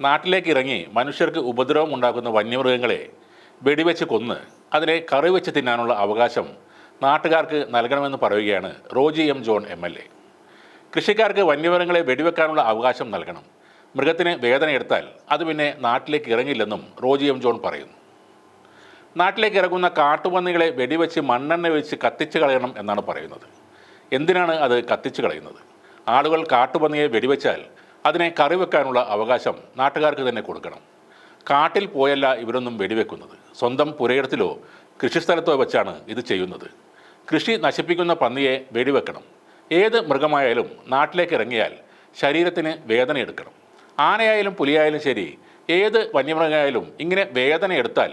നാട്ടിലേക്ക് ഇറങ്ങി മനുഷ്യർക്ക് ഉപദ്രവം ഉണ്ടാക്കുന്ന വന്യമൃഗങ്ങളെ വെടിവെച്ച് കൊന്ന് അതിനെ കറി വെച്ച് തിന്നാനുള്ള അവകാശം നാട്ടുകാർക്ക് നൽകണമെന്ന് പറയുകയാണ് റോജി എം ജോൺ MLA. കൃഷിക്കാർക്ക് വന്യമൃഗങ്ങളെ വെടിവെക്കാനുള്ള അവകാശം നൽകണം. മൃഗത്തിന് വേദന എടുത്താൽ അത് പിന്നെ നാട്ടിലേക്ക് ഇറങ്ങില്ലെന്നും റോജി എം ജോൺ പറയുന്നു. നാട്ടിലേക്ക് ഇറങ്ങുന്ന കാട്ടുപന്നികളെ വെടിവെച്ച് മണ്ണെണ്ണ ഒഴിച്ച് കത്തിച്ച് കളയണം എന്നാണ് പറയുന്നത്. എന്തിനാണ് അത് കത്തിച്ച് കളയുന്നത്? ആളുകൾ കാട്ടുപന്നിയെ വെടിവെച്ചാൽ അതിനെ കറി വെക്കാനുള്ള അവകാശം നാട്ടുകാർക്ക് തന്നെ കൊടുക്കണം. കാട്ടിൽ പോയല്ല ഇവരൊന്നും വെടിവെക്കുന്നത്. സ്വന്തം പുരയിടത്തിലോ കൃഷിസ്ഥലത്തോ വെച്ചാണ് ഇത് ചെയ്യുന്നത്. കൃഷി നശിപ്പിക്കുന്ന പന്നിയെ വെടിവെക്കണം. ഏത് മൃഗമായാലും നാട്ടിലേക്ക് ഇറങ്ങിയാൽ ശരീരത്തിന് വേദന എടുക്കണം. ആനയായാലും പുലിയായാലും ശരി, ഏത് വന്യമൃഗമായാലും ഇങ്ങനെ വേദന എടുത്താൽ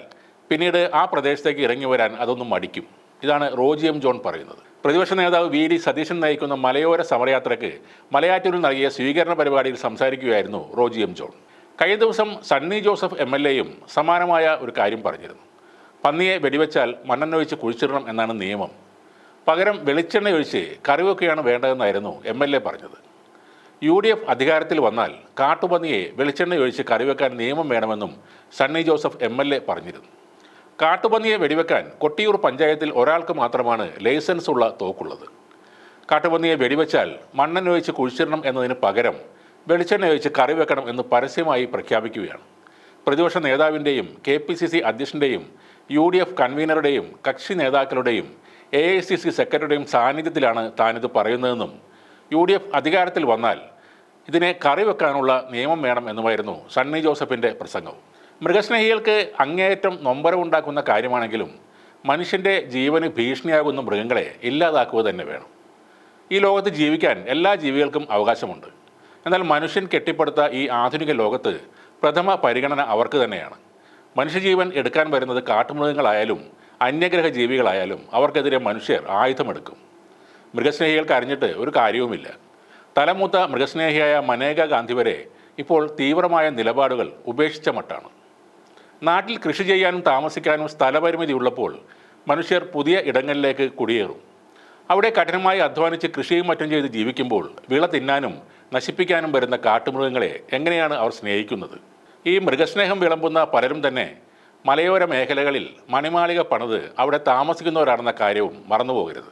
പിന്നീട് ആ പ്രദേശത്തേക്ക് ഇറങ്ങി വരാൻ അതൊന്നും മടിക്കും. ഇതാണ് റോജി എം ജോൺ പറയുന്നത്. പ്രതിപക്ഷ നേതാവ് VD സതീശൻ നയിക്കുന്ന മലയോര സമരയാത്രയ്ക്ക് മലയാറ്റൂരിൽ നൽകിയ സ്വീകരണ പരിപാടിയിൽ സംസാരിക്കുകയായിരുന്നു റോജി എം ജോൺ. കഴിഞ്ഞ ദിവസം സണ്ണി ജോസഫ് MLAയും സമാനമായ ഒരു കാര്യം പറഞ്ഞിരുന്നു. പന്നിയെ വെടിവെച്ചാൽ മണ്ണെണ്ണ ഒഴിച്ച് കുഴിച്ചിടണം എന്നാണ് നിയമം. പകരം വെളിച്ചെണ്ണ ഒഴിച്ച് കറിവെക്കുകയാണ് വേണ്ടതെന്നായിരുന്നു MLA പറഞ്ഞത്. UDF അധികാരത്തിൽ വന്നാൽ കാട്ടുപന്നിയെ വെളിച്ചെണ്ണ ഒഴിച്ച് കറിവെക്കാൻ നിയമം വേണമെന്നും സണ്ണി ജോസഫ് MLA പറഞ്ഞിരുന്നു. കാട്ടുപന്നിയെ വെടിവെക്കാൻ കൊട്ടിയൂർ പഞ്ചായത്തിൽ ഒരാൾക്ക് മാത്രമാണ് ലൈസൻസ് ഉള്ള തോക്കുള്ളത്. കാട്ടുപന്നിയെ വെടിവെച്ചാൽ മണ്ണെണ്ണ ഒഴിച്ച് കുഴിച്ചിടണം എന്നതിന് പകരം വെളിച്ചെണ്ണ ഒഴിച്ച് കറി വെക്കണം എന്ന് പരസ്യമായി പ്രഖ്യാപിക്കുകയാണ്. പ്രതിപക്ഷ നേതാവിൻ്റെയും KPCC അധ്യക്ഷൻ്റെയും UDF കൺവീനറുടെയും കക്ഷി നേതാക്കളുടെയും AICC സെക്രട്ടറിയുടെയും സാന്നിധ്യത്തിലാണ് താനിത് പറയുന്നതെന്നും UDF അധികാരത്തിൽ വന്നാൽ ഇതിനെ കറി വെക്കാനുള്ള നിയമം വേണം എന്നുമായിരുന്നു സണ്ണി ജോസഫിൻ്റെ പ്രസംഗവും. മൃഗസ്നേഹികൾക്ക് അങ്ങേയറ്റം നൊമ്പരമുണ്ടാക്കുന്ന കാര്യമാണെങ്കിലും മനുഷ്യൻ്റെ ജീവന് ഭീഷണിയാകുന്ന മൃഗങ്ങളെ ഇല്ലാതാക്കുക തന്നെ വേണം. ഈ ലോകത്ത് ജീവിക്കാൻ എല്ലാ ജീവികൾക്കും അവകാശമുണ്ട്. എന്നാൽ മനുഷ്യൻ കെട്ടിപ്പടുത്ത ഈ ആധുനിക ലോകത്ത് പ്രഥമ പരിഗണന അവർക്ക് തന്നെയാണ്. മനുഷ്യജീവൻ എടുക്കാൻ വരുന്നത് കാട്ടുമൃഗങ്ങളായാലും അന്യഗ്രഹ ജീവികളായാലും അവർക്കെതിരെ മനുഷ്യർ ആയുധമെടുക്കും. മൃഗസ്നേഹികൾക്ക് അറിഞ്ഞിട്ട് ഒരു കാര്യവുമില്ല. തലമൂത്ത മൃഗസ്നേഹിയായ മനേക ഗാന്ധി വരെ ഇപ്പോൾ തീവ്രമായ നിലപാടുകൾ ഉപേക്ഷിച്ച മട്ടാണ്. നാട്ടിൽ കൃഷി ചെയ്യാനും താമസിക്കാനും സ്ഥലപരിമിതി ഉള്ളപ്പോൾ മനുഷ്യർ പുതിയ ഇടങ്ങളിലേക്ക് കുടിയേറും. അവിടെ കഠിനമായി അധ്വാനിച്ച് കൃഷിയും മറ്റും ചെയ്ത് ജീവിക്കുമ്പോൾ വിള തിന്നാനും നശിപ്പിക്കാനും വരുന്ന കാട്ടുമൃഗങ്ങളെ എങ്ങനെയാണ് അവർ സ്നേഹിക്കുന്നത്? ഈ മൃഗസ്നേഹം വിളമ്പുന്ന പലരും തന്നെ മലയോര മേഖലകളിൽ മണിമാളിക പണിത് അവിടെ താമസിക്കുന്നവരാണെന്ന കാര്യവും മറന്നുപോകരുത്.